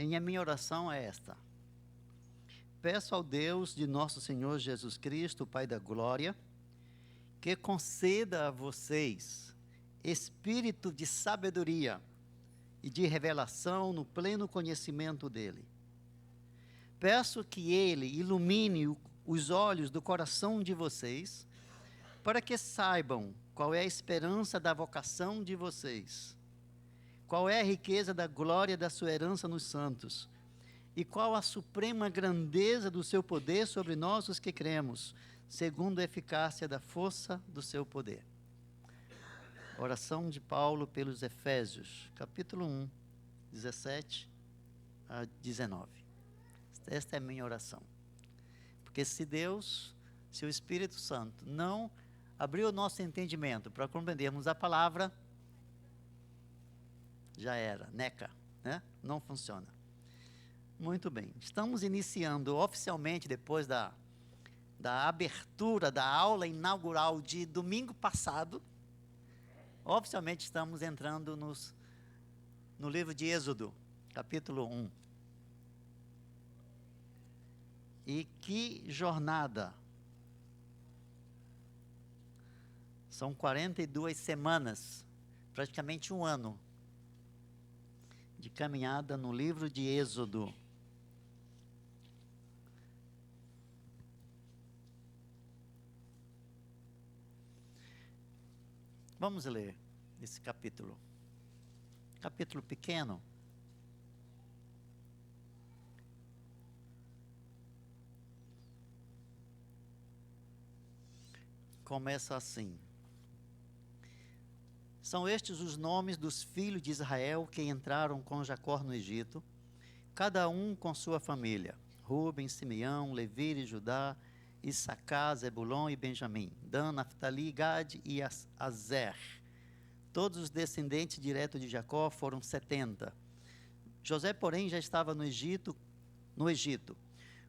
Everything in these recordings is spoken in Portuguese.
E a minha oração é esta: peço ao Deus de nosso Senhor Jesus Cristo, Pai da Glória, que conceda a vocês espírito de sabedoria e de revelação no pleno conhecimento dele. Peço que ele ilumine os olhos do coração de vocês, para que saibam qual é a esperança da vocação de vocês, qual é a riqueza da glória da sua herança nos santos, e qual a suprema grandeza do seu poder sobre nós os que cremos, segundo a eficácia da força do seu poder. Oração de Paulo pelos Efésios, capítulo 1, 17 a 19. Esta é a minha oração. Porque se Deus, se o Espírito Santo não abrir o nosso entendimento para compreendermos a palavra, já era, neca, né? Não funciona. Muito bem, estamos iniciando oficialmente, depois da abertura da aula inaugural de domingo passado, oficialmente estamos entrando no livro de Êxodo, capítulo 1. E que jornada! São 42 semanas, praticamente um ano, de caminhada no livro de Êxodo. Vamos ler esse capítulo. Capítulo pequeno. Começa assim: são estes os nomes dos filhos de Israel que entraram com Jacó no Egito, cada um com sua família: Rúben, Simeão, Levi e Judá, Issacar, Zebulon e Benjamim, Dan, Naftali, Gad e Azer. Todos os descendentes diretos de Jacó foram 70. José, porém, já estava no Egito.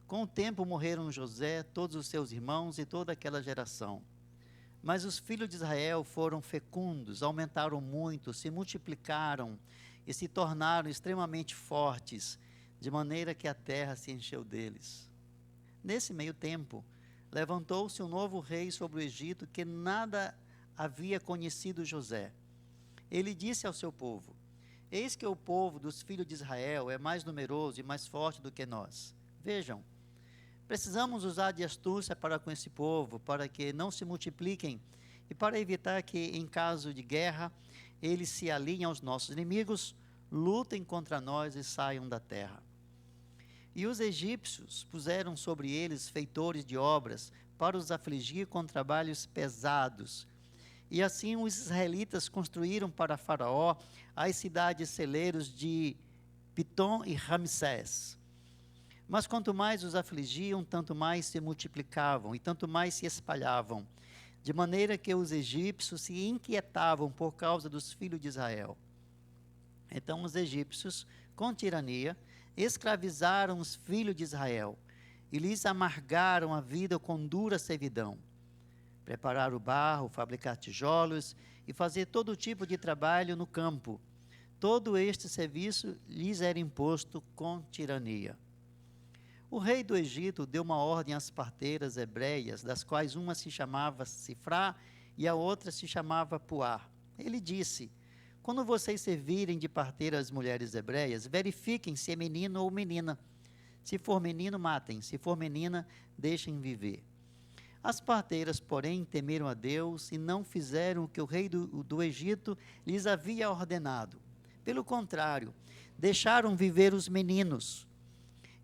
Com o tempo morreram José, todos os seus irmãos e toda aquela geração. Mas os filhos de Israel foram fecundos, aumentaram muito, se multiplicaram e se tornaram extremamente fortes, de maneira que a terra se encheu deles. Nesse meio tempo, levantou-se um novo rei sobre o Egito que nada havia conhecido José. Ele disse ao seu povo: eis que o povo dos filhos de Israel é mais numeroso e mais forte do que nós. Vejam, precisamos usar de astúcia para com esse povo, para que não se multipliquem e para evitar que, em caso de guerra, eles se alinhem aos nossos inimigos, lutem contra nós e saiam da terra. E os egípcios puseram sobre eles feitores de obras para os afligir com trabalhos pesados. E assim os israelitas construíram para Faraó as cidades celeiros de Pitom e Ramsés. Mas quanto mais os afligiam, tanto mais se multiplicavam e tanto mais se espalhavam, de maneira que os egípcios se inquietavam por causa dos filhos de Israel. Então os egípcios, com tirania, escravizaram os filhos de Israel e lhes amargaram a vida com dura servidão. Preparar o barro, fabricar tijolos e fazer todo tipo de trabalho no campo. Todo este serviço lhes era imposto com tirania. O rei do Egito deu uma ordem às parteiras hebreias, das quais uma se chamava Sifrá e a outra se chamava Puá. Ele disse: quando vocês servirem de parteira às mulheres hebreias, verifiquem se é menino ou menina. Se for menino, matem. Se for menina, deixem viver. As parteiras, porém, temeram a Deus e não fizeram o que o rei do Egito lhes havia ordenado. Pelo contrário, deixaram viver os meninos.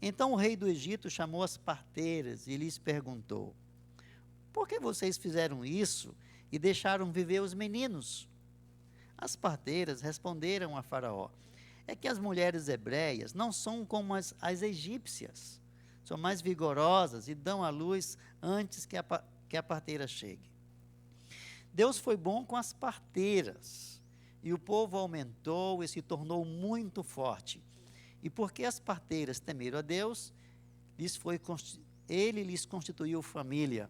Então o rei do Egito chamou as parteiras e lhes perguntou: por que vocês fizeram isso e deixaram viver os meninos? As parteiras responderam a Faraó: é que as mulheres hebreias não são como as egípcias. São mais vigorosas e dão à luz antes que a parteira chegue. Deus foi bom com as parteiras, e o povo aumentou e se tornou muito forte. E porque as parteiras temeram a Deus, ele lhes constituiu família.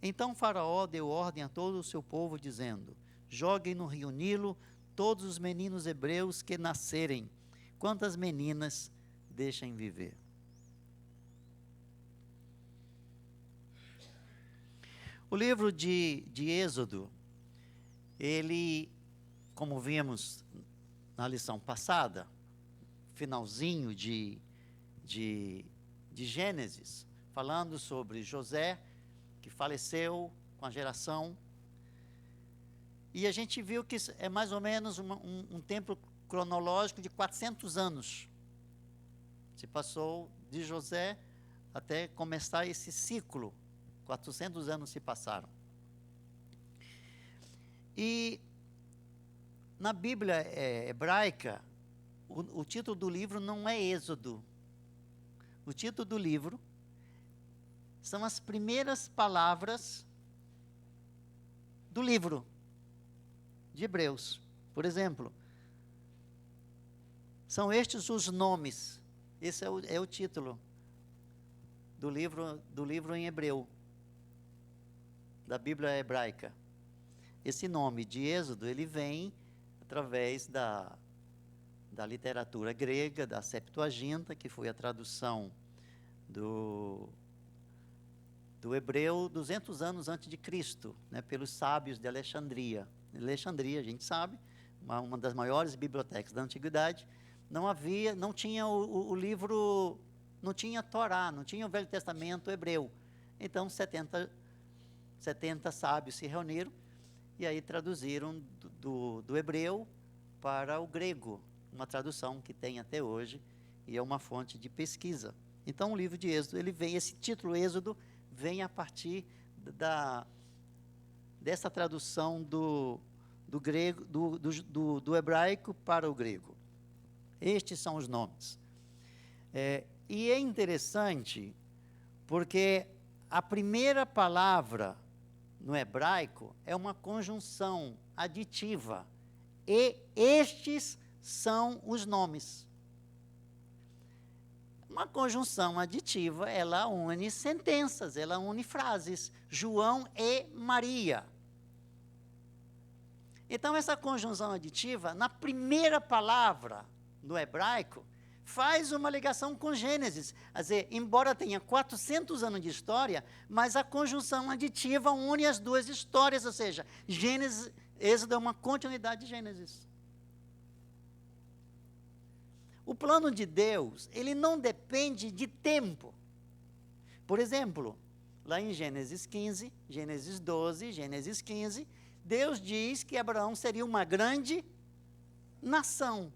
Então Faraó deu ordem a todo o seu povo, dizendo: joguem no rio Nilo todos os meninos hebreus que nascerem, quantas meninas deixem viver. O livro de Êxodo, ele, como vimos na lição passada, finalzinho de Gênesis, falando sobre José, que faleceu com a geração. E a gente viu que é mais ou menos um tempo cronológico de 400 anos. Se passou de José até começar esse ciclo. 400 anos se passaram. E na Bíblia hebraica, o título do livro não é Êxodo. O título do livro são as primeiras palavras do livro de Hebreus. Por exemplo, são estes os nomes. Esse é o título do livro em hebreu, da Bíblia hebraica. Esse nome de Êxodo, ele vem através da literatura grega, da Septuaginta, que foi a tradução do hebreu 200 anos antes de Cristo, né, pelos sábios de Alexandria. Alexandria, a gente sabe, uma das maiores bibliotecas da antiguidade, não tinha o livro, não tinha a Torá, não tinha o Velho Testamento hebreu. Então 70 sábios se reuniram e aí traduziram do hebreu para o grego, uma tradução que tem até hoje e é uma fonte de pesquisa. Então o livro de Êxodo, esse título Êxodo vem a partir dessa tradução do grego, do hebraico para o grego. Estes são os nomes. E é interessante porque a primeira palavra no hebraico é uma conjunção aditiva. E estes são os nomes. Uma conjunção aditiva, ela une sentenças, ela une frases. João e Maria. Então, essa conjunção aditiva, na primeira palavra no hebraico, faz uma ligação com Gênesis. Quer dizer, embora tenha 400 anos de história, mas a conjunção aditiva une as duas histórias, ou seja, Êxodo é uma continuidade de Gênesis. O plano de Deus, ele não depende de tempo. Por exemplo, lá em Gênesis 15, Gênesis 12, Gênesis 15, Deus diz que Abraão seria uma grande nação.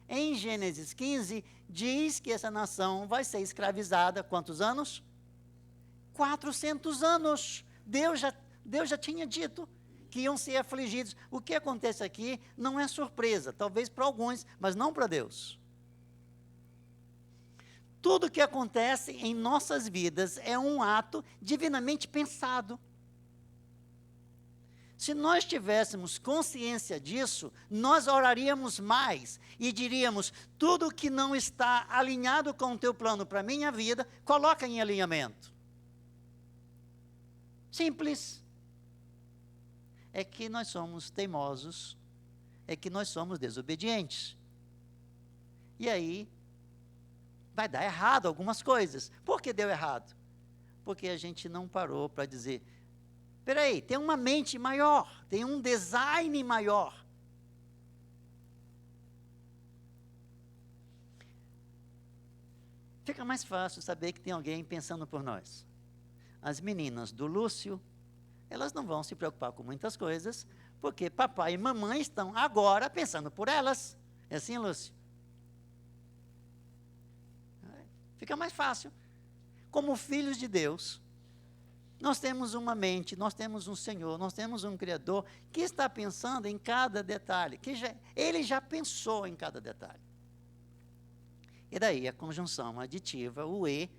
Em Gênesis 15, diz que essa nação vai ser escravizada, quantos anos? 400 anos. Deus já tinha dito que iam ser afligidos. O que acontece aqui não é surpresa, talvez para alguns, mas não para Deus. Tudo que acontece em nossas vidas é um ato divinamente pensado. Se nós tivéssemos consciência disso, nós oraríamos mais e diríamos, tudo que não está alinhado com o teu plano para a minha vida, coloca em alinhamento. Simples. É que nós somos teimosos, é que nós somos desobedientes. E aí, vai dar errado algumas coisas. Por que deu errado? Porque a gente não parou para dizer, espera aí, tem uma mente maior, tem um design maior. Fica mais fácil saber que tem alguém pensando por nós. As meninas do Lúcio, elas não vão se preocupar com muitas coisas, porque papai e mamãe estão agora pensando por elas. É assim, Lúcio? Fica mais fácil. Como filhos de Deus, nós temos uma mente, nós temos um Senhor, nós temos um Criador que está pensando em cada detalhe, Ele já pensou em cada detalhe. E daí a conjunção aditiva, o E,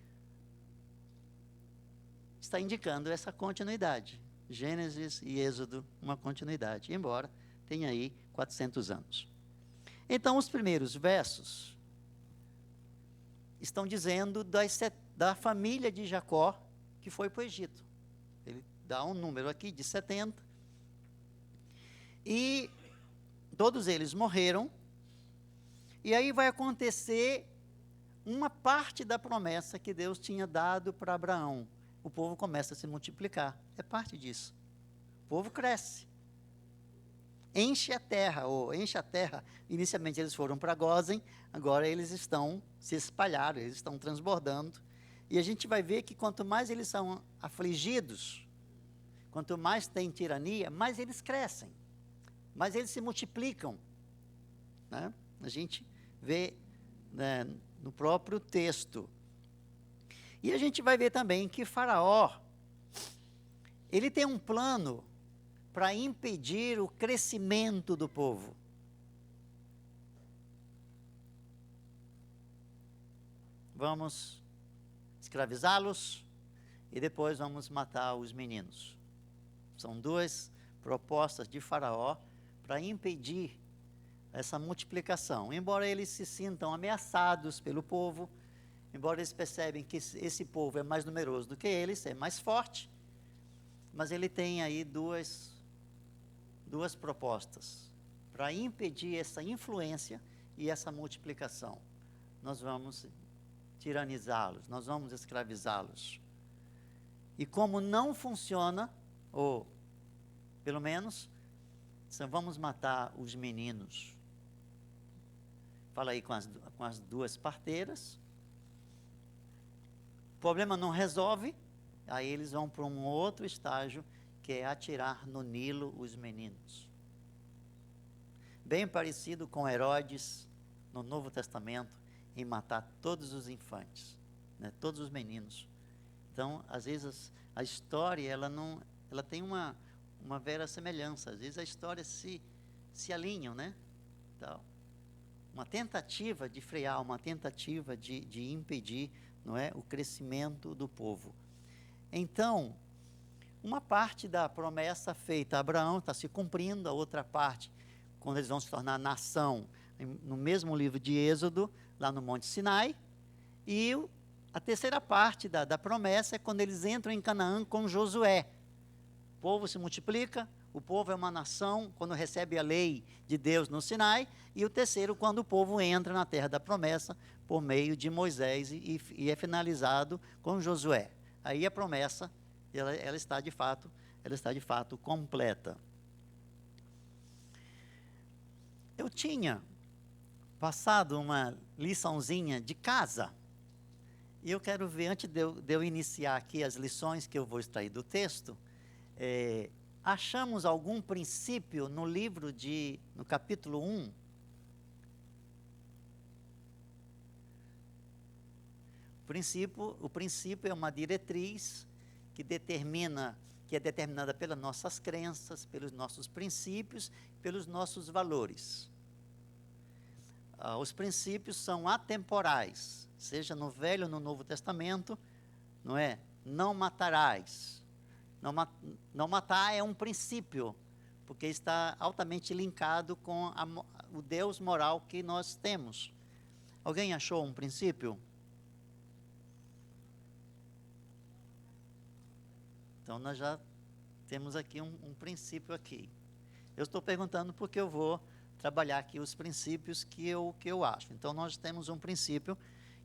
está indicando essa continuidade. Gênesis e Êxodo, uma continuidade, embora tenha aí 400 anos. Então, os primeiros versos estão dizendo da família de Jacó que foi para o Egito. Ele dá um número aqui de 70. E todos eles morreram. E aí vai acontecer uma parte da promessa que Deus tinha dado para Abraão. O povo começa a se multiplicar. É parte disso. O povo cresce. Enche a terra. Inicialmente eles foram para Gósen, agora eles estão se espalharam, eles estão transbordando. E a gente vai ver que quanto mais eles são afligidos, quanto mais tem tirania, mais eles crescem, mais eles se multiplicam, né? A gente vê, né, no próprio texto. E a gente vai ver também que Faraó, ele tem um plano para impedir o crescimento do povo. Vamos escravizá-los e depois vamos matar os meninos. São duas propostas de Faraó para impedir essa multiplicação. Embora eles se sintam ameaçados pelo povo, embora eles percebem que esse povo é mais numeroso do que eles, é mais forte, mas ele tem aí duas propostas para impedir essa influência e essa multiplicação. Nós vamos tiranizá-los, nós vamos escravizá-los. E como não funciona, ou pelo menos, vamos matar os meninos. Fala aí com as duas parteiras. O problema não resolve, aí eles vão para um outro estágio, que é atirar no Nilo os meninos. Bem parecido com Herodes, no Novo Testamento, em matar todos os infantes, né, todos os meninos. Então, às vezes, a história, ela tem uma verossemelhança. Às vezes a história se alinham, né? Então, uma tentativa de frear, uma tentativa de impedir, não é, o crescimento do povo. Então, uma parte da promessa feita a Abraão está se cumprindo, a outra parte, quando eles vão se tornar nação, no mesmo livro de Êxodo, lá no Monte Sinai, e a terceira parte da promessa é quando eles entram em Canaã com Josué. O povo se multiplica, o povo é uma nação quando recebe a lei de Deus no Sinai, e o terceiro quando o povo entra na terra da promessa por meio de Moisés e é finalizado com Josué. Aí a promessa, ela está de fato completa. Eu tinha passado uma liçãozinha de casa, e eu quero ver, antes de eu iniciar aqui as lições que eu vou extrair do texto, achamos algum princípio no livro no capítulo 1? O princípio é uma diretriz que é determinada pelas nossas crenças, pelos nossos princípios, pelos nossos valores. Os princípios são atemporais, seja no Velho ou no Novo Testamento, não é? Não matarás. Não matar é um princípio, porque está altamente linkado com o Deus moral que nós temos. Alguém achou um princípio? Então, nós já temos aqui um princípio aqui. Eu estou perguntando porque eu vou trabalhar aqui os princípios que eu acho. Então, nós temos um princípio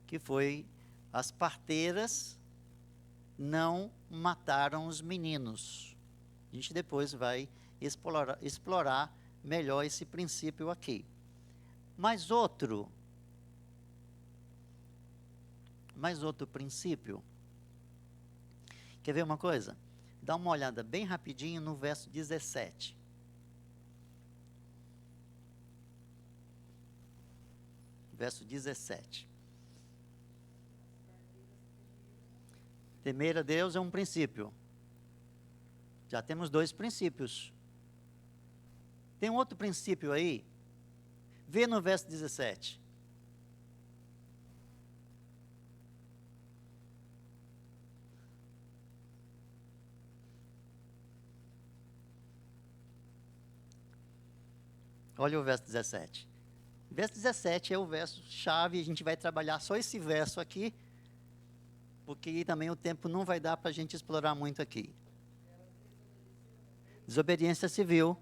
que foi: as parteiras não mataram os meninos. A gente depois vai explorar melhor esse princípio aqui. Mais outro princípio. Quer ver uma coisa? Dá uma olhada bem rapidinho no verso 17. Verso 17. Temer a Deus é um princípio. Já temos 2 princípios. Tem um outro princípio aí. Vê no verso 17. Olha o verso 17. O verso 17 é o verso chave, a gente vai trabalhar só esse verso aqui, porque também o tempo não vai dar para a gente explorar muito aqui. Desobediência civil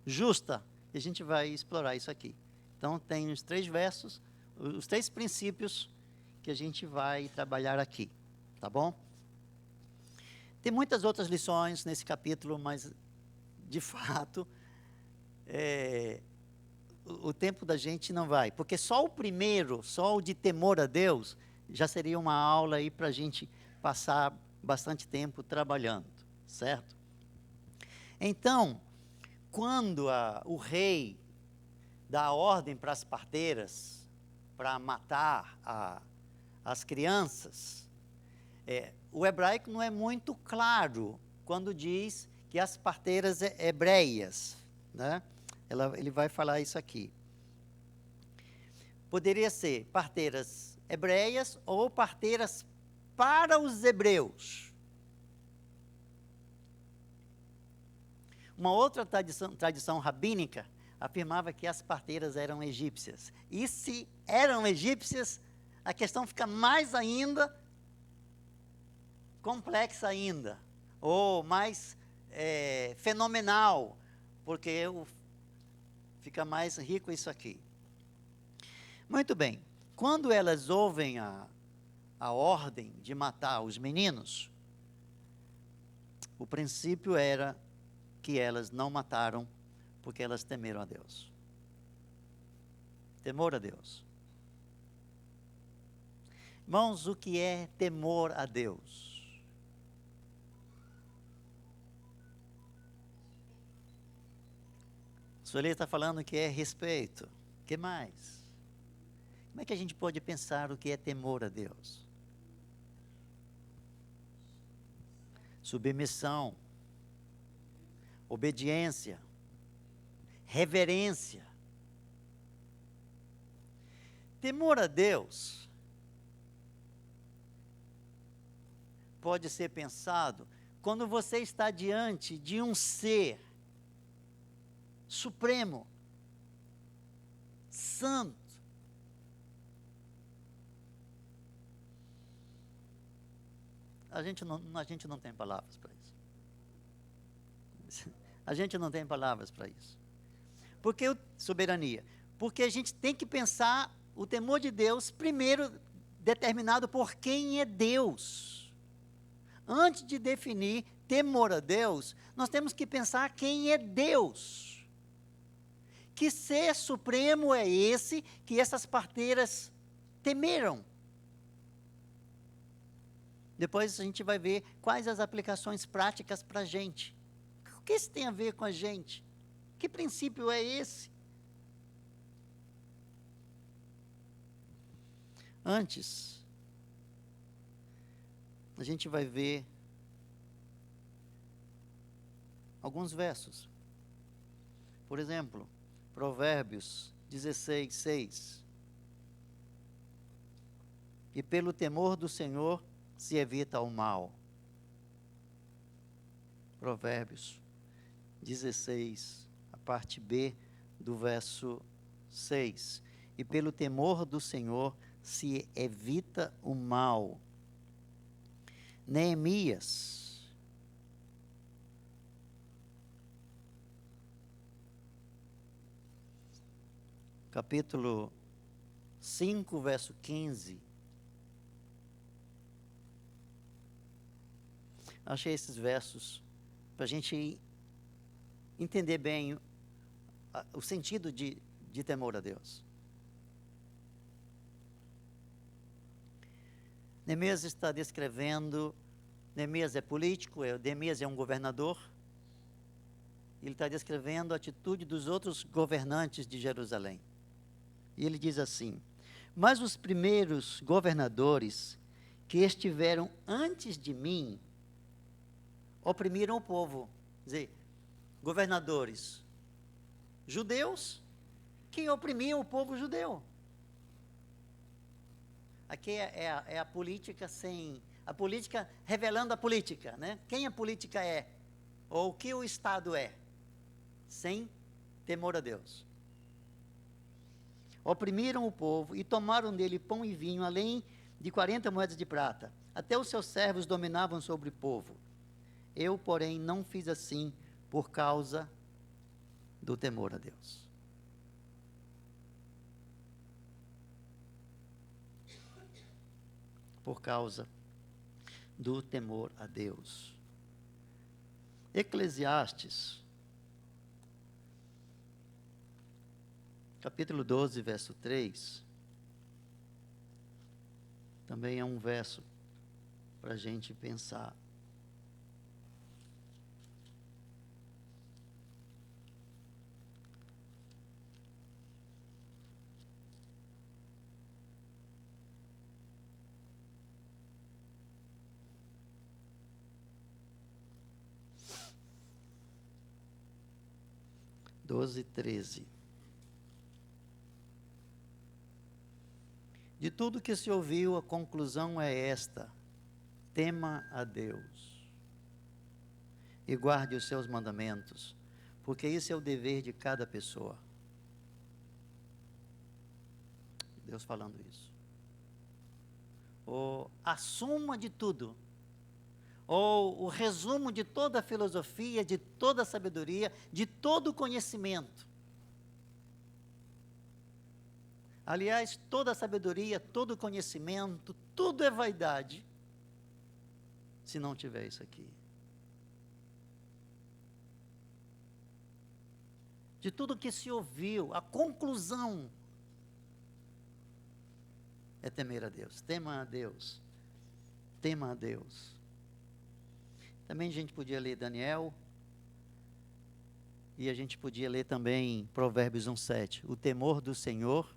justa, e a gente vai explorar isso aqui. Então, tem os 3 versos, os 3 princípios que a gente vai trabalhar aqui, tá bom? Tem muitas outras lições nesse capítulo, mas, de fato, o tempo da gente não vai. Porque só o primeiro, só o de temor a Deus, já seria uma aula aí para a gente passar bastante tempo trabalhando, certo? Então, quando o rei dá a ordem para as parteiras, para matar as crianças, o hebraico não é muito claro quando diz que as parteiras hebreias, né? Ele vai falar isso aqui. Poderia ser parteiras hebreias ou parteiras para os hebreus. Uma outra tradição rabínica afirmava que as parteiras eram egípcias. E se eram egípcias, a questão fica mais ainda complexa ainda, ou mais fenomenal, porque fica mais rico isso aqui. Muito bem, quando elas ouvem a ordem de matar os meninos, o princípio era que elas não mataram porque elas temeram a Deus. Temor a Deus. Irmãos, o que é temor a Deus? Sueli está falando que é respeito. O que mais? Como é que a gente pode pensar o que é temor a Deus? Submissão, obediência, reverência. Temor a Deus pode ser pensado quando você está diante de um ser supremo, santo. A gente não tem palavras para isso. A gente não tem palavras para isso. Por que soberania? Porque a gente tem que pensar o temor de Deus primeiro determinado por quem é Deus. Antes de definir temor a Deus, nós temos que pensar quem é Deus. Que ser supremo é esse que essas parteiras temeram? Depois a gente vai ver quais as aplicações práticas para a gente. O que isso tem a ver com a gente? Que princípio é esse? Antes, a gente vai ver alguns versos. Por exemplo, Provérbios 16, 6. E pelo temor do Senhor se evita o mal. Provérbios 16, a parte B do verso 6. E pelo temor do Senhor se evita o mal. Neemias, capítulo 5, verso 15. Achei esses versos para a gente entender bem o sentido de temor a Deus. Neemias está descrevendo, Neemias é político, Neemias é um governador, ele está descrevendo a atitude dos outros governantes de Jerusalém. E ele diz assim: mas os primeiros governadores que estiveram antes de mim oprimiram o povo. Quer dizer, governadores judeus que oprimiam o povo judeu. Aqui é a política sem... A política revelando a política, né? Quem a política é, ou o que o Estado é, sem temor a Deus. Oprimiram o povo e tomaram dele pão e vinho, além de 40 moedas de prata. Até os seus servos dominavam sobre o povo. Eu, porém, não fiz assim por causa do temor a Deus. por causa do temor a Deus. Eclesiastes, capítulo 12, verso 3, também é um verso para a gente pensar. Doze, 13. De tudo que se ouviu, a conclusão é esta: tema a Deus e guarde os seus mandamentos, porque isso é o dever de cada pessoa. Deus falando isso. A suma de tudo, ou o resumo de toda a filosofia, de toda a sabedoria, de todo o conhecimento. Aliás, toda a sabedoria, todo o conhecimento, tudo é vaidade, se não tiver isso aqui. De tudo que se ouviu, a conclusão é temer a Deus. Tema a Deus. Tema a Deus. Também a gente podia ler Daniel, e a gente podia ler também Provérbios 1:7. O temor do Senhor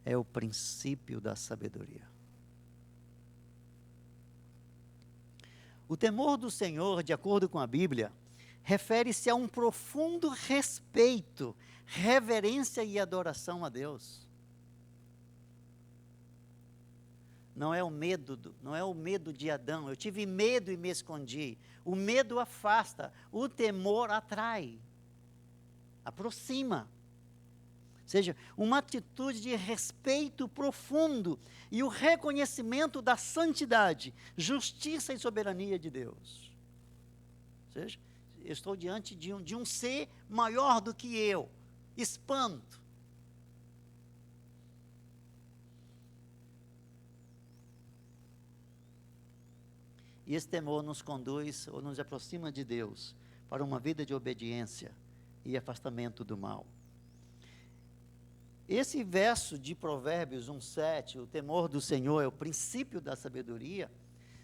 é o princípio da sabedoria. O temor do Senhor, de acordo com a Bíblia, refere-se a um profundo respeito, reverência e adoração a Deus. Não é o medo de Adão. Eu tive medo e me escondi. O medo afasta, o temor atrai, aproxima. Ou seja, uma atitude de respeito profundo e o reconhecimento da santidade, justiça e soberania de Deus. Ou seja, eu estou diante de um ser maior do que eu. Espanto. E esse temor nos conduz ou nos aproxima de Deus para uma vida de obediência e afastamento do mal. Esse verso de Provérbios 1:7, o temor do Senhor é o princípio da sabedoria,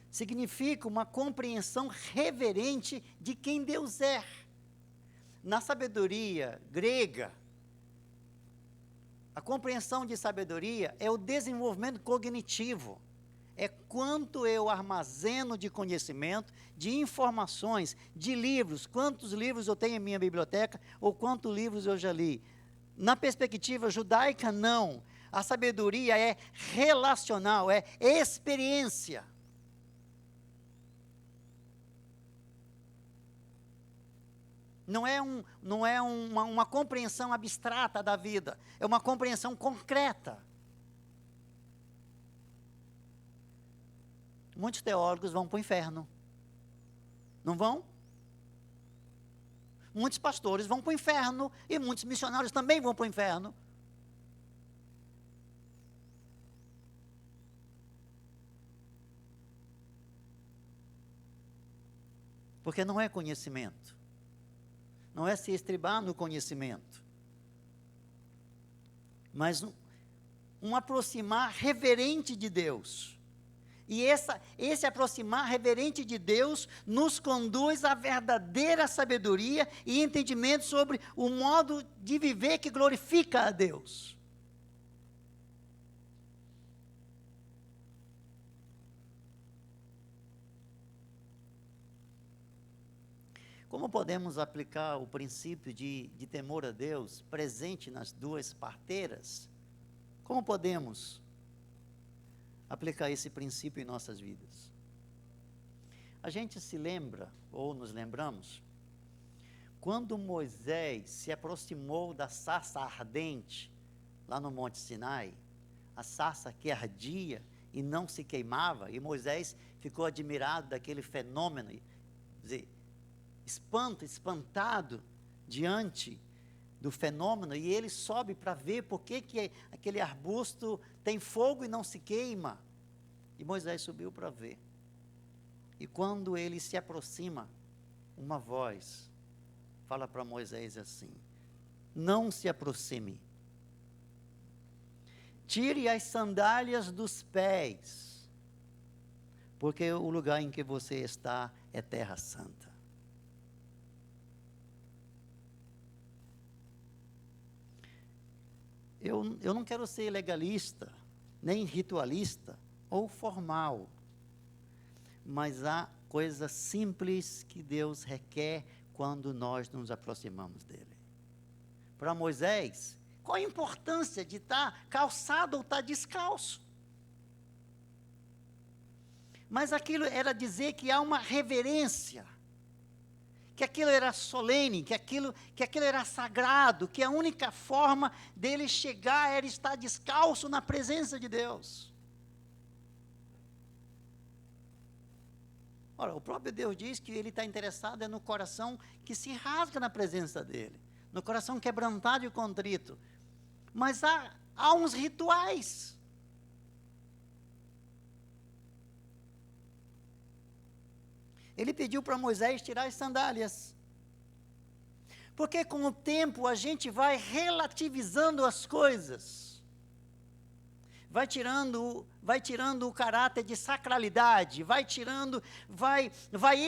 significa uma compreensão reverente de quem Deus é. Na sabedoria grega, a compreensão de sabedoria é o desenvolvimento cognitivo. É quanto eu armazeno de conhecimento, de informações, de livros, quantos livros eu tenho em minha biblioteca, ou quantos livros eu já li. Na perspectiva judaica, não. A sabedoria é relacional, é experiência. Não é uma compreensão abstrata da vida, é uma compreensão concreta. Muitos teólogos vão para o inferno. Não vão? Muitos pastores vão para o inferno e muitos missionários também vão para o inferno. Porque não é conhecimento. Não é se estribar no conhecimento. Mas um aproximar reverente de Deus. E esse aproximar reverente de Deus nos conduz à verdadeira sabedoria e entendimento sobre o modo de viver que glorifica a Deus. Como podemos aplicar o princípio de temor a Deus presente nas duas parteiras? Como podemos aplicar esse princípio em nossas vidas? A gente se lembra, ou nos lembramos, quando Moisés se aproximou da sarça ardente, lá no Monte Sinai, a sarça que ardia e não se queimava, e Moisés ficou admirado daquele fenômeno, espantado diante do fenômeno, e ele sobe para ver por que aquele arbusto tem fogo e não se queima. E Moisés subiu para ver. E quando ele se aproxima, uma voz fala para Moisés assim: não se aproxime. Tire as sandálias dos pés, porque o lugar em que você está é terra santa. Eu não quero ser legalista, nem ritualista ou formal, mas há coisas simples que Deus requer quando nós nos aproximamos dele. Para Moisés, qual a importância de estar calçado ou estar descalço? Mas aquilo era dizer que há uma reverência, que aquilo era solene, que aquilo era sagrado, que a única forma dele chegar era estar descalço na presença de Deus. Ora, o próprio Deus diz que ele está interessado no coração que se rasga na presença dele, no coração quebrantado e contrito. Mas há uns rituais. Ele pediu para Moisés tirar as sandálias. Porque com o tempo a gente vai relativizando as coisas. Vai tirando o caráter de sacralidade, vai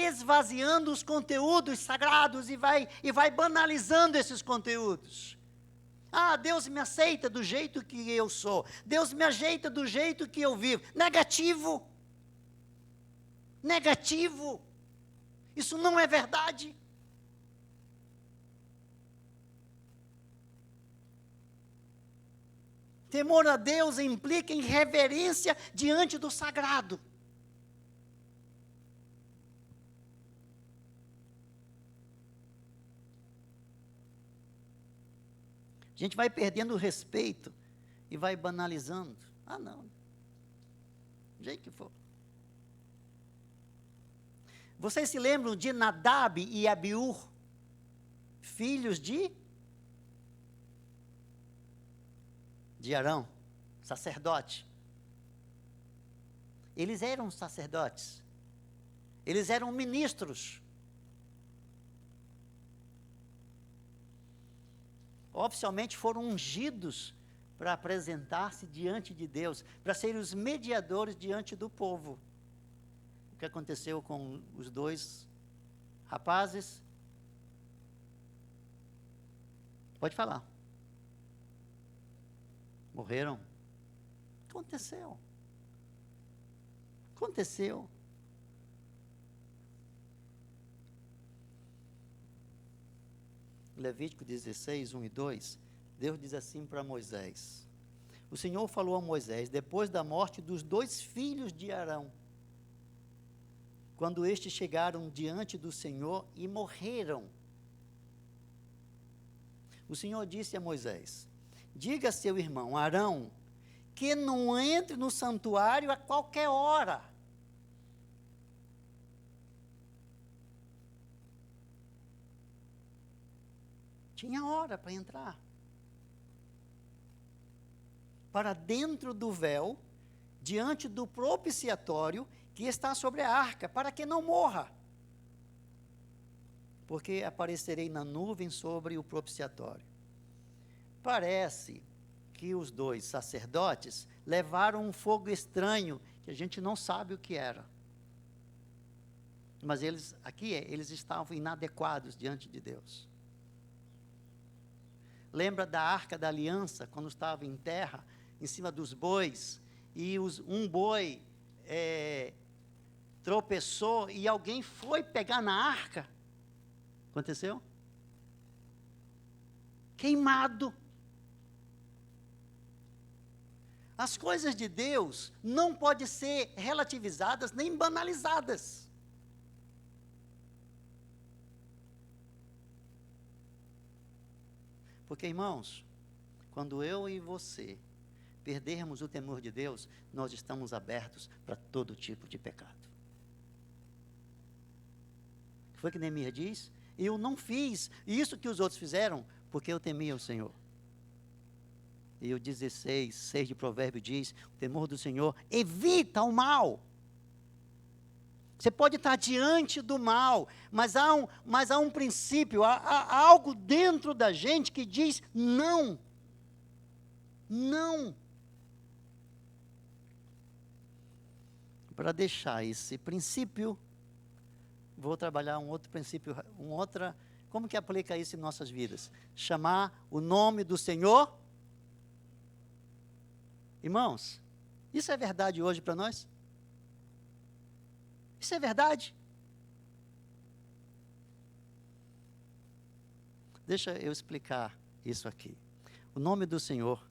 esvaziando os conteúdos sagrados e vai banalizando esses conteúdos. Ah, Deus me aceita do jeito que eu sou. Deus me ajeita do jeito que eu vivo. Negativo. Negativo. Isso não é verdade. Temor a Deus implica em reverência diante do sagrado. A gente vai perdendo o respeito e vai banalizando. Ah, não. Do jeito que for. Vocês se lembram de Nadab e Abiú, filhos de Arão, sacerdote? Eles eram sacerdotes. Eles eram ministros. Oficialmente foram ungidos para apresentar-se diante de Deus, para serem os mediadores diante do povo. O que aconteceu com os dois rapazes? Pode falar. Morreram? Aconteceu. Aconteceu. Levítico 16, 1 e 2, Deus diz assim para Moisés: o Senhor falou a Moisés depois da morte dos dois filhos de Arão, quando estes chegaram diante do Senhor e morreram. O Senhor disse a Moisés: diga a seu irmão Arão que não entre no santuário a qualquer hora. Tinha hora para entrar. Para dentro do véu, diante do propiciatório que está sobre a arca, para que não morra. Porque aparecerei na nuvem sobre o propiciatório. Parece que os dois sacerdotes levaram um fogo estranho, que a gente não sabe o que era. Mas eles estavam inadequados diante de Deus. Lembra da Arca da Aliança, quando estava em terra, em cima dos bois, e um boi tropeçou e alguém foi pegar na arca? Aconteceu? Queimado. As coisas de Deus não podem ser relativizadas nem banalizadas. Porque, irmãos, quando eu e você perdermos o temor de Deus, nós estamos abertos para todo tipo de pecado. Foi que Neemias diz: eu não fiz isso que os outros fizeram, porque eu temia o Senhor. E o 16, 6 de Provérbio diz, o temor do Senhor evita o mal. Você pode estar diante do mal, mas há um princípio, há algo dentro da gente que diz não. Não. Para deixar esse princípio, vou trabalhar um outro princípio, como que aplica isso em nossas vidas? Chamar o nome do Senhor. Irmãos, isso é verdade hoje para nós? Isso é verdade? Deixa eu explicar isso aqui. O nome do Senhor,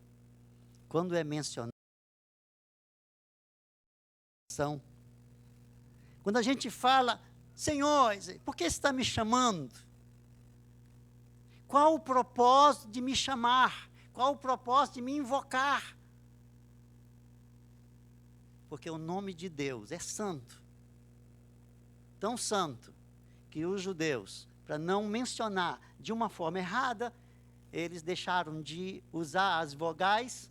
quando é mencionado, quando a gente fala, Senhor, por que você está me chamando? Qual o propósito de me chamar? Qual o propósito de me invocar? Porque o nome de Deus é santo. Tão santo que os judeus, para não mencionar de uma forma errada, eles deixaram de usar as vogais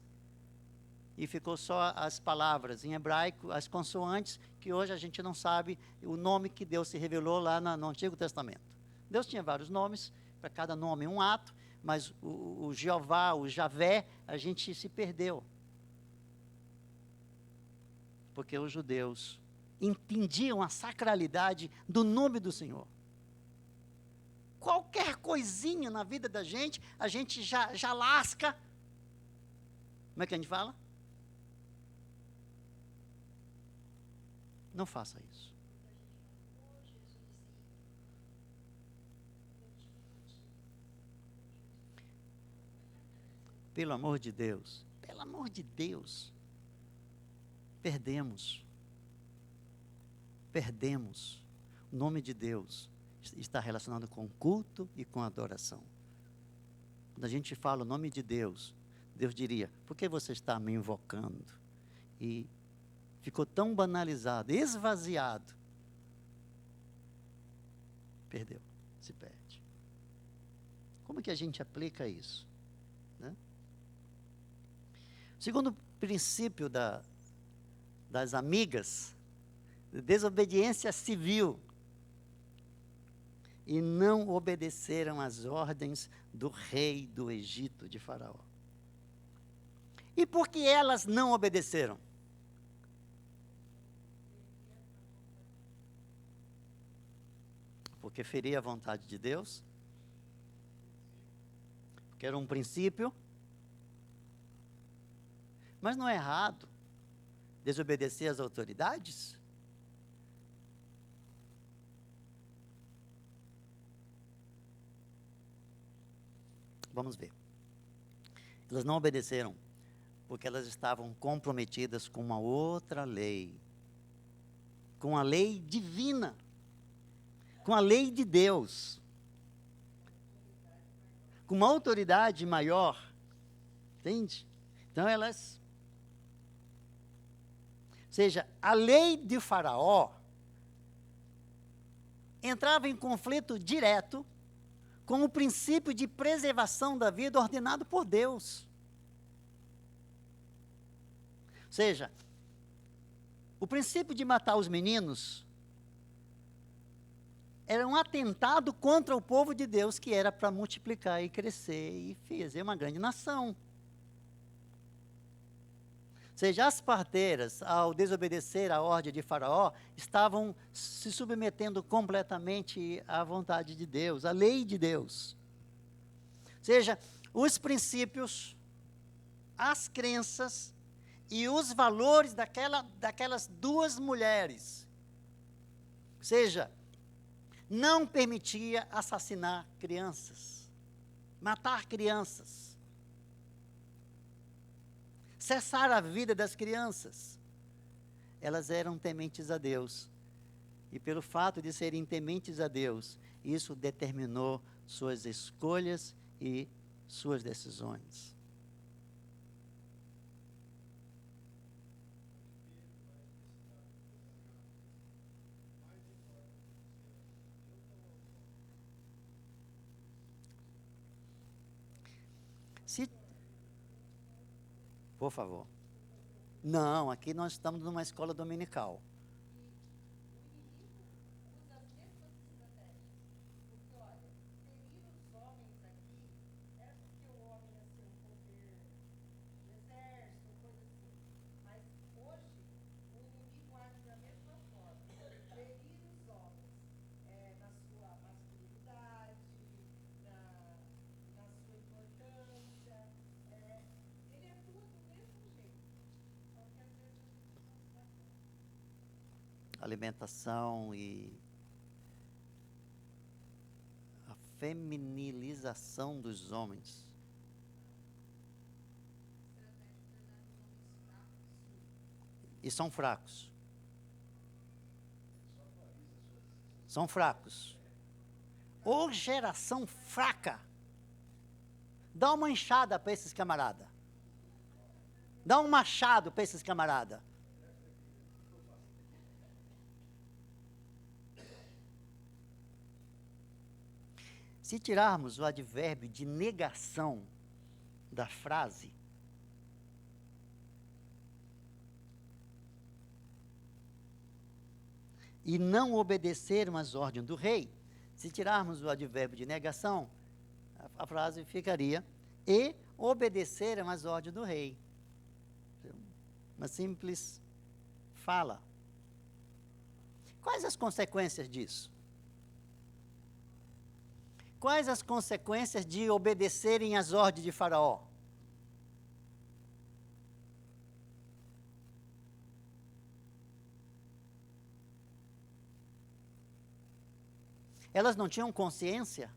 e ficou só as palavras em hebraico, as consoantes, que hoje a gente não sabe o nome que Deus se revelou lá no Antigo Testamento. Deus tinha vários nomes, para cada nome um ato, mas o Jeová, o Javé, a gente se perdeu. Porque os judeus entendiam a sacralidade do nome do Senhor. Qualquer coisinha na vida da gente, a gente já lasca. Como é que a gente fala? Não faça isso. Pelo amor de Deus, perdemos. O nome de Deus está relacionado com culto e com adoração. Quando a gente fala o nome de Deus, Deus diria, por que você está me invocando? E ficou tão banalizado, esvaziado. Perdeu, se perde. Como que a gente aplica isso? Né? Segundo princípio das amigas, desobediência civil, e não obedeceram às ordens do rei do Egito, de Faraó. E por que elas não obedeceram? Porque feria a vontade de Deus, porque era um princípio, mas não é errado desobedecer às autoridades? Vamos ver. Elas não obedeceram porque elas estavam comprometidas com uma outra lei, com a lei divina, com a lei de Deus, com uma autoridade maior, entende? Então elas, ou seja, a lei de Faraó entrava em conflito direto com o princípio de preservação da vida ordenado por Deus. Ou seja, o princípio de matar os meninos era um atentado contra o povo de Deus, que era para multiplicar e crescer e fazer uma grande nação. Ou seja, as parteiras, ao desobedecer a ordem de Faraó, estavam se submetendo completamente à vontade de Deus, à lei de Deus. Ou seja, os princípios, as crenças e os valores daquelas duas mulheres. Ou seja, não permitia assassinar crianças, matar crianças, cessar a vida das crianças. Elas eram tementes a Deus. E pelo fato de serem tementes a Deus, isso determinou suas escolhas e suas decisões. Por favor. Não, aqui nós estamos numa escola dominical. Alimentação e a feminilização dos homens. E são fracos. São fracos. Ô geração fraca. Dá uma enxada para esses camaradas. Dá um machado para esses camaradas. Se tirarmos o advérbio de negação da frase, e não obedeceram às ordens do rei, se tirarmos o advérbio de negação, a frase ficaria, e obedeceram às ordens do rei. Uma simples fala. Quais as consequências disso? Quais as consequências de obedecerem às ordens de Faraó? Elas não tinham consciência?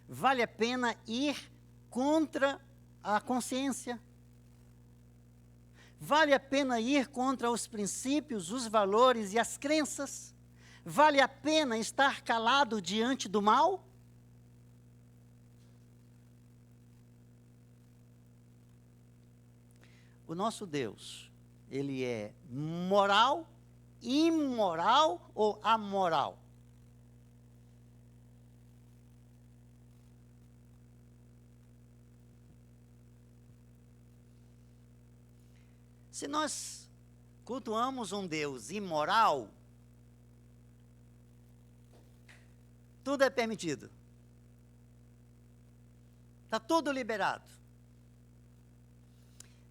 Vale a pena ir contra a consciência? Vale a pena ir contra os princípios, os valores e as crenças? Vale a pena estar calado diante do mal? O nosso Deus, ele é moral, imoral ou amoral? Se nós cultuamos um Deus imoral, tudo é permitido. Está tudo liberado.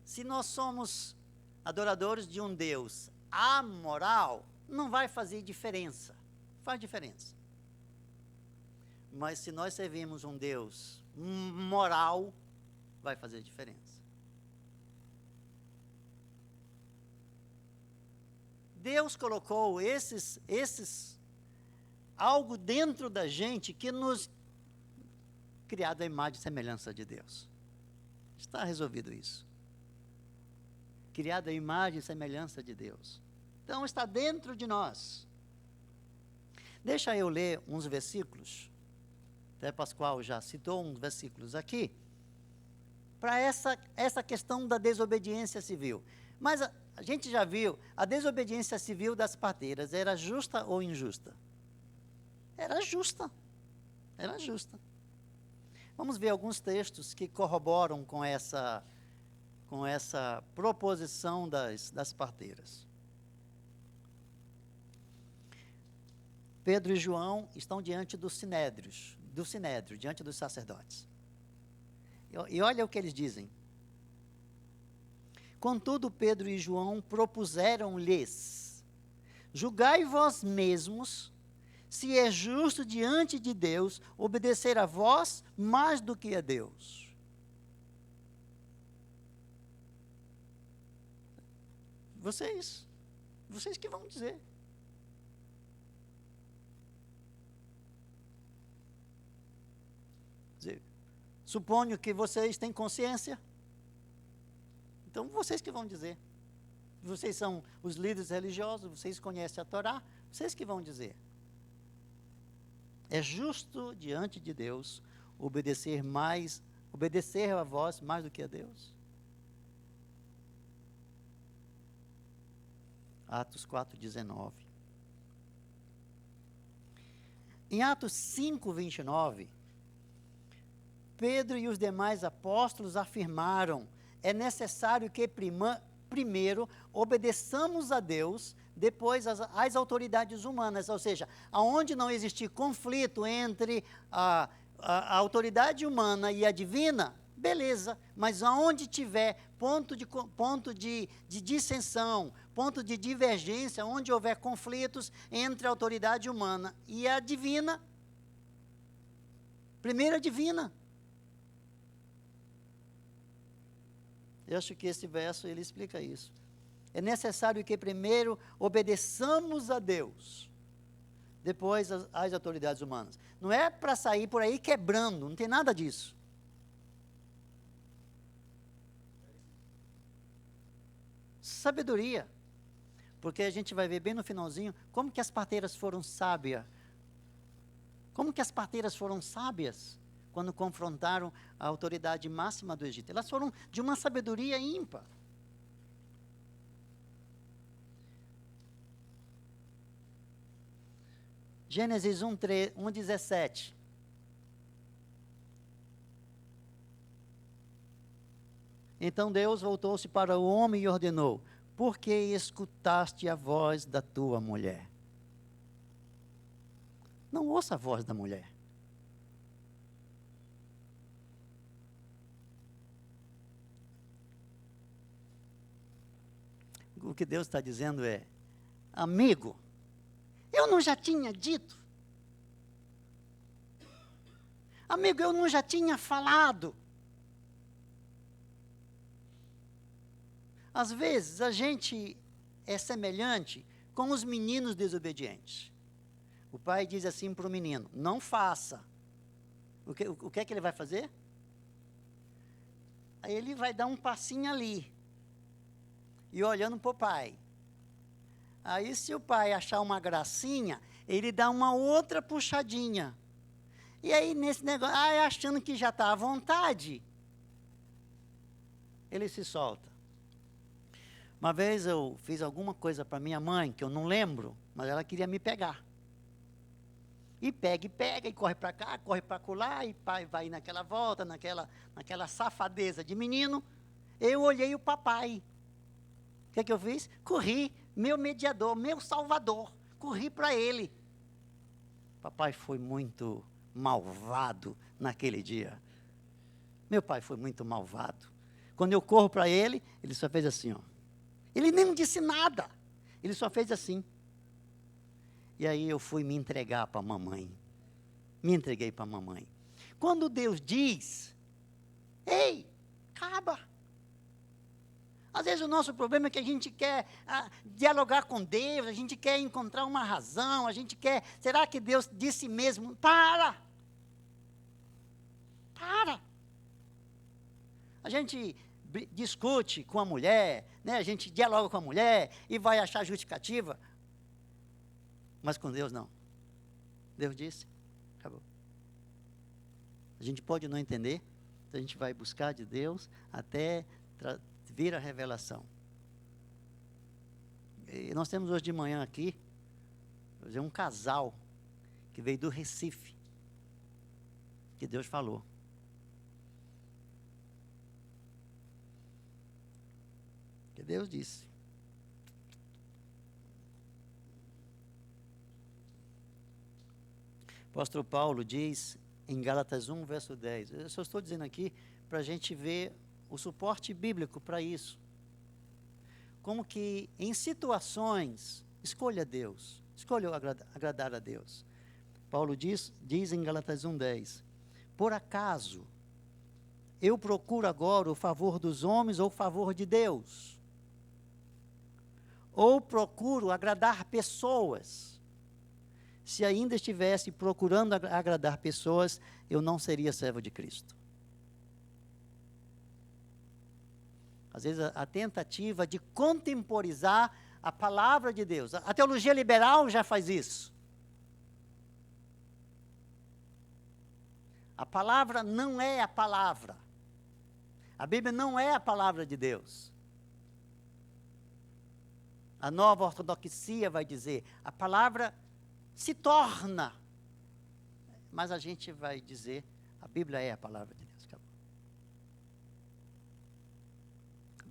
Se nós somos adoradores de um Deus amoral, não vai fazer diferença. Faz diferença. Mas se nós servimos um Deus moral, vai fazer diferença. Deus colocou algo dentro da gente que nos criado a imagem e semelhança de Deus. Está resolvido isso. Criado a imagem e semelhança de Deus. Então está dentro de nós. Deixa eu ler uns versículos. Até Pascoal já citou uns versículos aqui. Para essa questão da desobediência civil. Mas a gente já viu, a desobediência civil das parteiras era justa ou injusta? Era justa. Era justa. Vamos ver alguns textos que corroboram com essa proposição das parteiras. Pedro e João estão diante do sinédrio, diante dos sacerdotes. E olha o que eles dizem. Contudo, Pedro e João propuseram-lhes: julgai vós mesmos se é justo diante de Deus obedecer a vós mais do que a Deus. Vocês que vão dizer. Suponho que vocês têm consciência. Então, vocês que vão dizer. Vocês são os líderes religiosos, vocês conhecem a Torá, vocês que vão dizer. É justo diante de Deus obedecer a vós mais do que a Deus? Atos 4:19. Em Atos 5:29, Pedro e os demais apóstolos afirmaram: é necessário que primeiro obedeçamos a Deus, depois às autoridades humanas. Ou seja, aonde não existir conflito entre a autoridade humana e a divina, beleza, mas aonde tiver ponto de dissensão, ponto de divergência, onde houver conflitos entre a autoridade humana e a divina, primeiro a divina. Eu acho que esse verso, ele explica isso. É necessário que primeiro obedeçamos a Deus, depois às autoridades humanas. Não é para sair por aí quebrando, não tem nada disso. Sabedoria. Porque a gente vai ver bem no finalzinho como que as parteiras foram sábias. Como que as parteiras foram sábias quando confrontaram a autoridade máxima do Egito. Elas foram de uma sabedoria ímpar. Gênesis 1:17. Então Deus voltou-se para o homem e ordenou: por que escutaste a voz da tua mulher? Não ouça a voz da mulher. O que Deus está dizendo é: amigo, eu não já tinha dito? Amigo, eu não já tinha falado? Às vezes a gente é semelhante com os meninos desobedientes. O pai diz assim para o menino: não faça. O que é que ele vai fazer? Aí ele vai dar um passinho ali, e olhando para o pai. Aí se o pai achar uma gracinha, ele dá uma outra puxadinha. E aí nesse negócio, achando que já está à vontade, ele se solta. Uma vez eu fiz alguma coisa para minha mãe, que eu não lembro, mas ela queria me pegar. E pega, e corre para cá, corre para colar, e pai vai naquela volta, naquela safadeza de menino. Eu olhei o papai. O que eu fiz? Corri, meu mediador, meu salvador, corri para ele. Papai foi muito malvado naquele dia. Meu pai foi muito malvado. Quando eu corro para ele, ele só fez assim, ó. Ele nem disse nada, ele só fez assim. E aí eu fui me entregar para a mamãe. Me entreguei para a mamãe. Quando Deus diz: ei, acaba. Às vezes o nosso problema é que a gente quer dialogar com Deus, a gente quer encontrar uma razão, a gente quer... Será que Deus disse mesmo? Para! A gente discute com a mulher, né? A gente dialoga com a mulher e vai achar justificativa. Mas com Deus não. Deus disse, acabou. A gente pode não entender, a gente vai buscar de Deus até vir a revelação. E nós temos hoje de manhã aqui um casal que veio do Recife, que Deus falou. Que Deus disse. O apóstolo Paulo diz em Gálatas 1, verso 10. Eu só estou dizendo aqui para a gente ver o suporte bíblico para isso. Como que em situações, escolha Deus, escolha agradar a Deus. Paulo diz em Gálatas 1:10, por acaso eu procuro agora o favor dos homens ou o favor de Deus? Ou procuro agradar pessoas? Se ainda estivesse procurando agradar pessoas, eu não seria servo de Cristo. Às vezes a tentativa de contemporizar a palavra de Deus. A teologia liberal já faz isso. A palavra não é a palavra. A Bíblia não é a palavra de Deus. A nova ortodoxia vai dizer, a palavra se torna. Mas a gente vai dizer, a Bíblia é a palavra de Deus.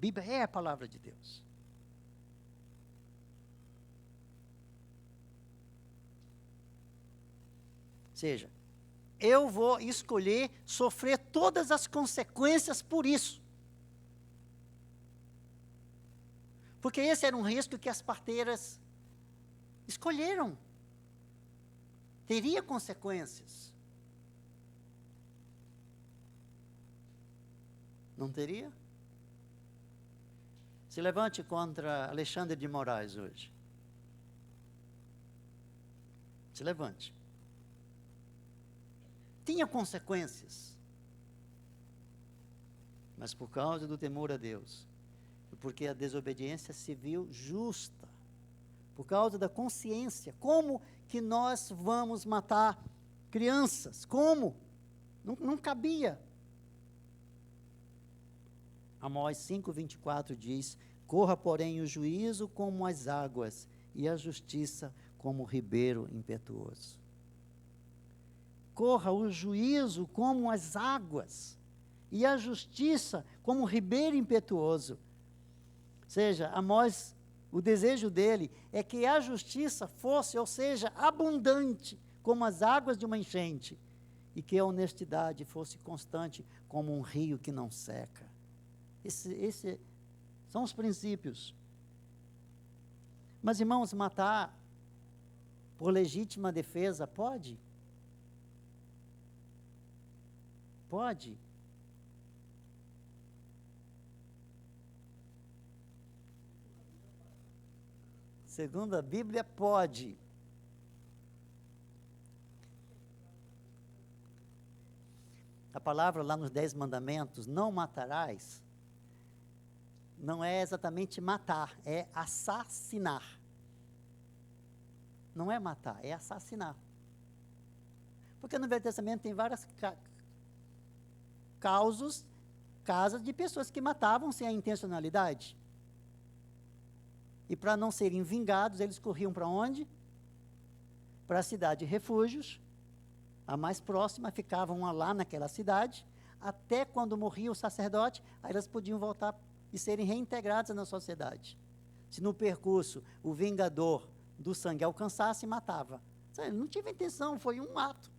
Bíblia é a palavra de Deus. Ou seja, eu vou escolher sofrer todas as consequências por isso. Porque esse era um risco que as parteiras escolheram. Teria consequências. Não teria? Se levante contra Alexandre de Moraes hoje. Se levante. Tinha consequências. Mas por causa do temor a Deus, porque a desobediência civil justa, por causa da consciência, como que nós vamos matar crianças? Como? Não cabia. Amós 5:24 diz: corra, porém, o juízo como as águas, e a justiça como o ribeiro impetuoso. Corra o juízo como as águas, e a justiça como o ribeiro impetuoso. Ou seja, Amós, o desejo dele é que a justiça fosse, ou seja, abundante, como as águas de uma enchente, e que a honestidade fosse constante, como um rio que não seca. Esses são os princípios. Mas, irmãos, matar por legítima defesa pode? Pode. Segundo a Bíblia, pode. A palavra lá nos 10 mandamentos, não matarás, não é exatamente matar, é assassinar. Não é matar, é assassinar. Porque no Velho Testamento tem várias casas de pessoas que matavam sem a intencionalidade. E para não serem vingados, eles corriam para onde? Para a cidade de refúgios, a mais próxima, ficavam lá naquela cidade, até quando morria o sacerdote, aí elas podiam voltar e serem reintegradas na sociedade. Se no percurso o vingador do sangue alcançasse, matava. Não tive intenção, foi um ato.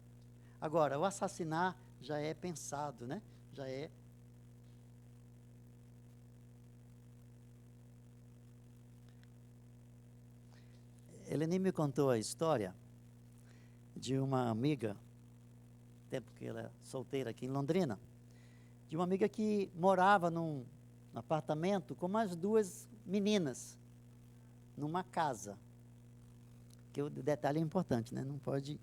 Agora, o assassinar já é pensado, né? Já é. Eleni me contou a história de uma amiga, tempo que ela é solteira aqui em Londrina, de uma amiga que morava num apartamento com mais 2 meninas, numa casa. Que o detalhe é importante, né? Não pode...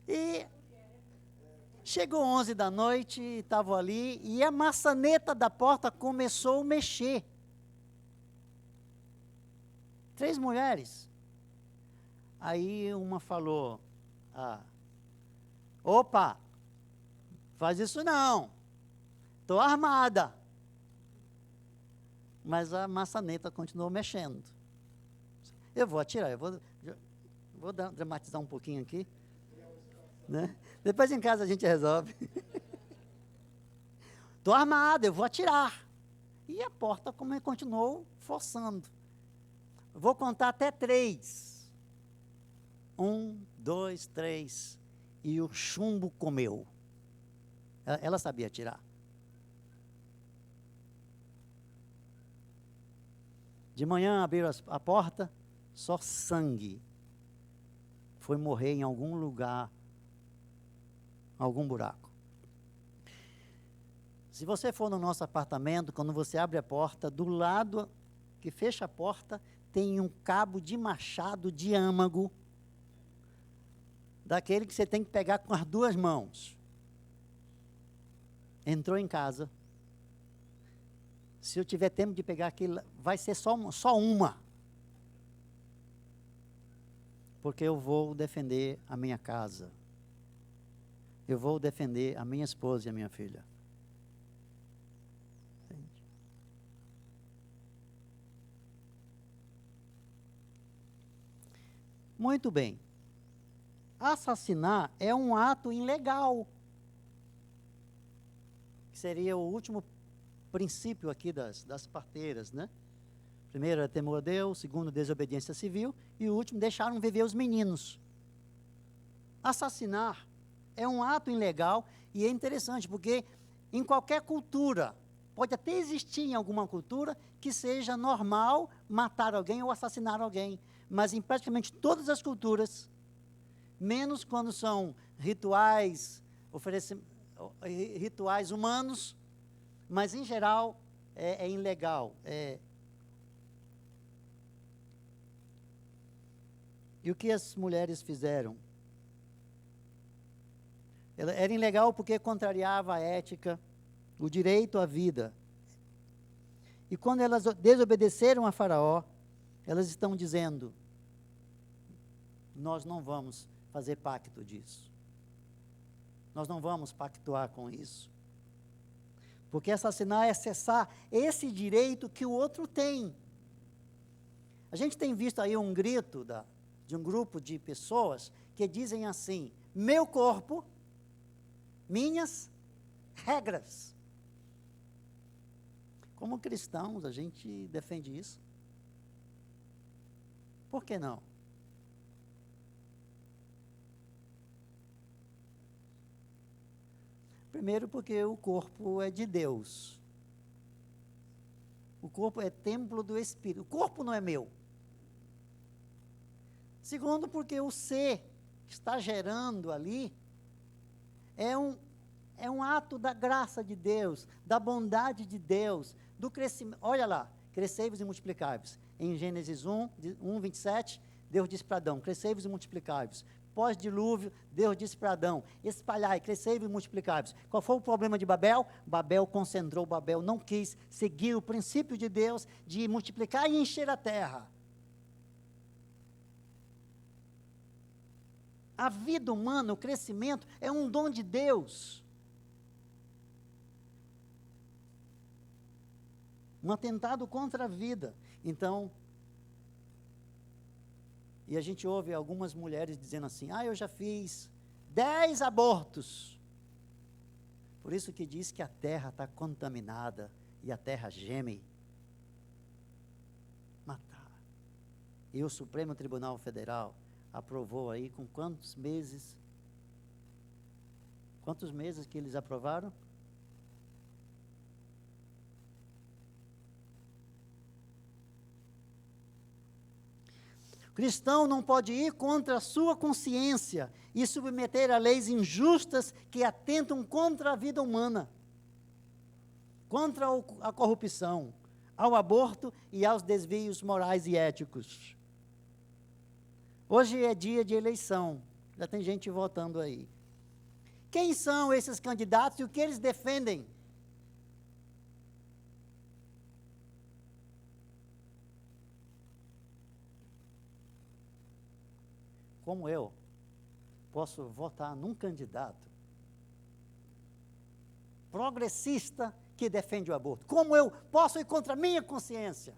E chegou 11 da noite, estavam ali, e a maçaneta da porta começou a mexer. 3 mulheres. Aí uma falou, opa, faz isso não, estou armada. Mas a maçaneta continuou mexendo. Eu vou atirar, vou dramatizar um pouquinho aqui. Né? Depois em casa a gente resolve. Estou armado, eu vou atirar. E a porta continuou forçando. Vou contar até 3. 1, 2, 3. E o chumbo comeu. Ela sabia atirar. De manhã abriram a porta, só sangue. Foi morrer em algum lugar, algum buraco. Se você for no nosso apartamento, quando você abre a porta, do lado que fecha a porta, tem um cabo de machado de âmago, daquele que você tem que pegar com as 2 mãos. Entrou em casa. Se eu tiver tempo de pegar aquilo, vai ser só uma. Porque eu vou defender a minha casa. Eu vou defender a minha esposa e a minha filha. Entende? Muito bem. assassinar é um ato ilegal. Que seria o último princípio aqui das parteiras, né? Primeiro é temor a Deus, segundo, desobediência civil, e o último, deixaram viver os meninos. Assassinar é um ato ilegal, e é interessante, porque em qualquer cultura, pode até existir em alguma cultura, que seja normal matar alguém ou assassinar alguém, mas em praticamente todas as culturas, menos quando são rituais, rituais humanos, mas em geral é ilegal. E o que as mulheres fizeram? Era ilegal porque contrariava a ética, o direito à vida. E quando elas desobedeceram a Faraó, elas estão dizendo: nós não vamos fazer pacto disso. Nós não vamos pactuar com isso. Porque assassinar é cessar esse direito que o outro tem. A gente tem visto aí um grito de um grupo de pessoas que dizem assim: meu corpo, minhas regras. Como cristãos, a gente defende isso. Por que não? Primeiro, porque o corpo é de Deus. O corpo é templo do Espírito. O corpo não é meu. Segundo, porque o ser que está gerando ali é um ato da graça de Deus, da bondade de Deus, do crescimento. Olha lá, crescei-vos e multiplicai-vos. Em Gênesis 1:27, Deus disse para Adão: crescei-vos e multiplicai-vos. Pós-dilúvio, Deus disse para Adão: espalhai, crescei-vos e multiplicai-vos. Qual foi o problema de Babel? Babel concentrou, Babel não quis seguir o princípio de Deus de multiplicar e encher a terra. A vida humana, o crescimento, é um dom de Deus. Um atentado contra a vida. Então, e a gente ouve algumas mulheres dizendo assim: eu já fiz 10 abortos. Por isso que diz que a terra está contaminada e a terra geme. Matar. E o Supremo Tribunal Federal aprovou aí com quantos meses? Quantos meses que eles aprovaram? O cristão não pode ir contra a sua consciência e submeter a leis injustas que atentam contra a vida humana, contra a corrupção, ao aborto e aos desvios morais e éticos. Hoje é dia de eleição, já tem gente votando aí. Quem são esses candidatos e o que eles defendem? Como eu posso votar num candidato progressista que defende o aborto? Como eu posso ir contra a minha consciência?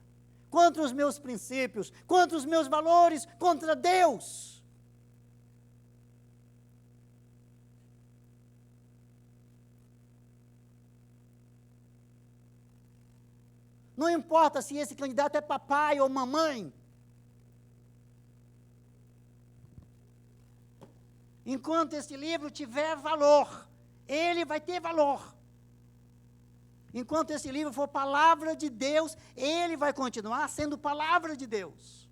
Contra os meus princípios, contra os meus valores, contra Deus? Não importa se esse candidato é papai ou mamãe. Enquanto esse livro tiver valor, ele vai ter valor. Enquanto esse livro for palavra de Deus, ele vai continuar sendo palavra de Deus.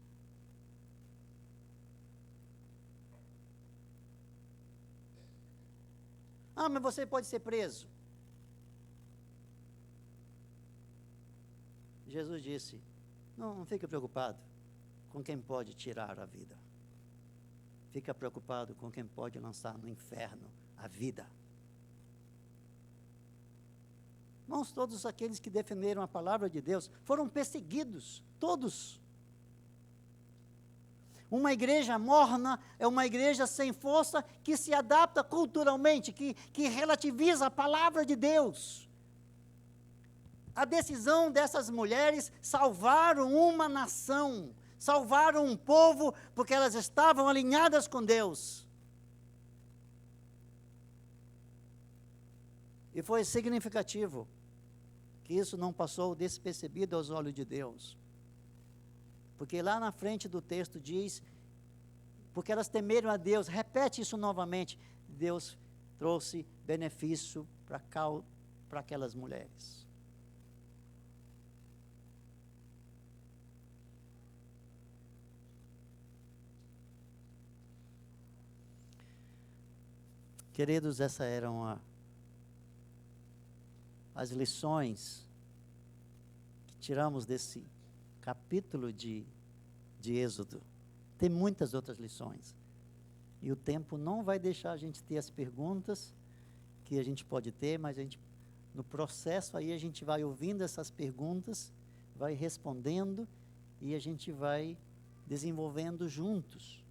Mas você pode ser preso. Jesus disse: não fique preocupado com quem pode tirar a vida. Fica preocupado com quem pode lançar no inferno a vida. Irmãos, todos aqueles que defenderam a palavra de Deus foram perseguidos, todos. Uma igreja morna é uma igreja sem força que se adapta culturalmente, que relativiza a palavra de Deus. A decisão dessas mulheres salvaram uma nação, salvaram um povo, porque elas estavam alinhadas com Deus. E foi significativo que isso não passou despercebido aos olhos de Deus. Porque lá na frente do texto diz, porque elas temeram a Deus, repete isso novamente, Deus trouxe benefício para aquelas mulheres. Queridos, essas eram as lições que tiramos desse capítulo de Êxodo. Tem muitas outras lições. E o tempo não vai deixar a gente ter as perguntas que a gente pode ter, mas no processo aí a gente vai ouvindo essas perguntas, vai respondendo e a gente vai desenvolvendo juntos.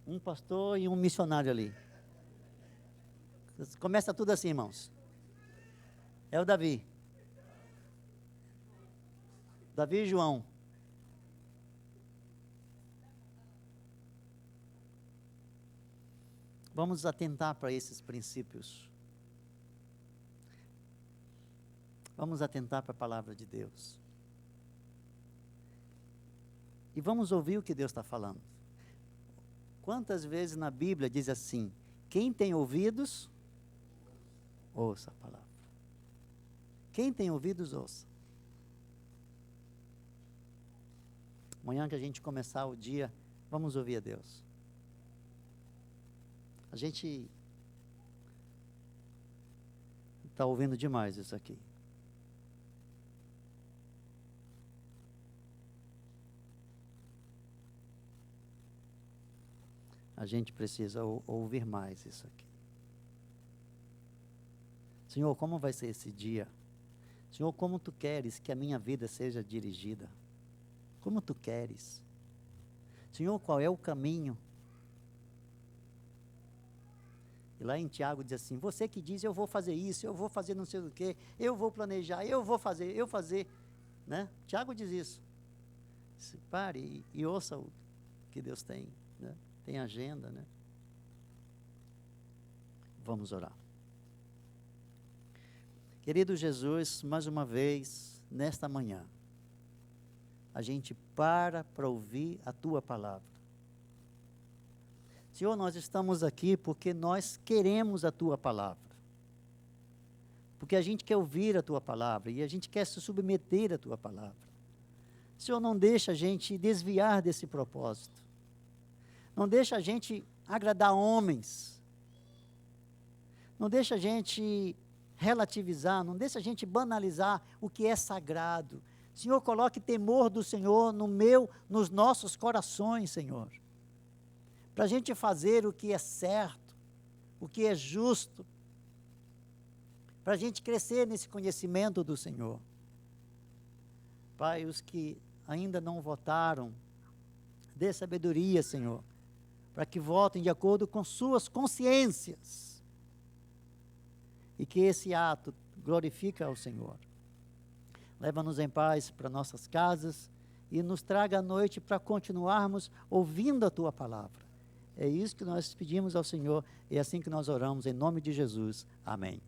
Um pastor e um missionário ali. Começa tudo assim, irmãos. É o Davi. Davi e João. Vamos atentar para esses princípios. Vamos atentar para a palavra de Deus. E vamos ouvir o que Deus está falando. Quantas vezes na Bíblia diz assim, quem tem ouvidos, ouça a palavra. Quem tem ouvidos, ouça. Amanhã que a gente começar o dia, vamos ouvir a Deus. A gente está ouvindo demais isso aqui. A gente precisa ouvir mais isso aqui. Senhor, como vai ser esse dia? Senhor, como Tu queres que a minha vida seja dirigida? Como Tu queres? Senhor, qual é o caminho? E lá em Tiago diz assim, você que diz, eu vou fazer isso, eu vou fazer não sei o quê, eu vou planejar, eu vou fazer, né? Tiago diz isso. Pare e ouça o que Deus tem, né? Tem agenda, né? Vamos orar. Querido Jesus, mais uma vez, nesta manhã, a gente para ouvir a Tua palavra. Senhor, nós estamos aqui porque nós queremos a Tua palavra. Porque a gente quer ouvir a Tua palavra e a gente quer se submeter à Tua palavra. Senhor, não deixa a gente desviar desse propósito. Não deixa a gente agradar homens. Não deixa a gente relativizar, não deixa a gente banalizar o que é sagrado. Senhor, coloque temor do Senhor nos nossos corações, Senhor. Para a gente fazer o que é certo, o que é justo. Para a gente crescer nesse conhecimento do Senhor. Pai, os que ainda não votaram, dê sabedoria, Senhor, para que votem de acordo com suas consciências. E que esse ato glorifique ao Senhor. Leva-nos em paz para nossas casas e nos traga a noite para continuarmos ouvindo a Tua palavra. É isso que nós pedimos ao Senhor e é assim que nós oramos em nome de Jesus. Amém.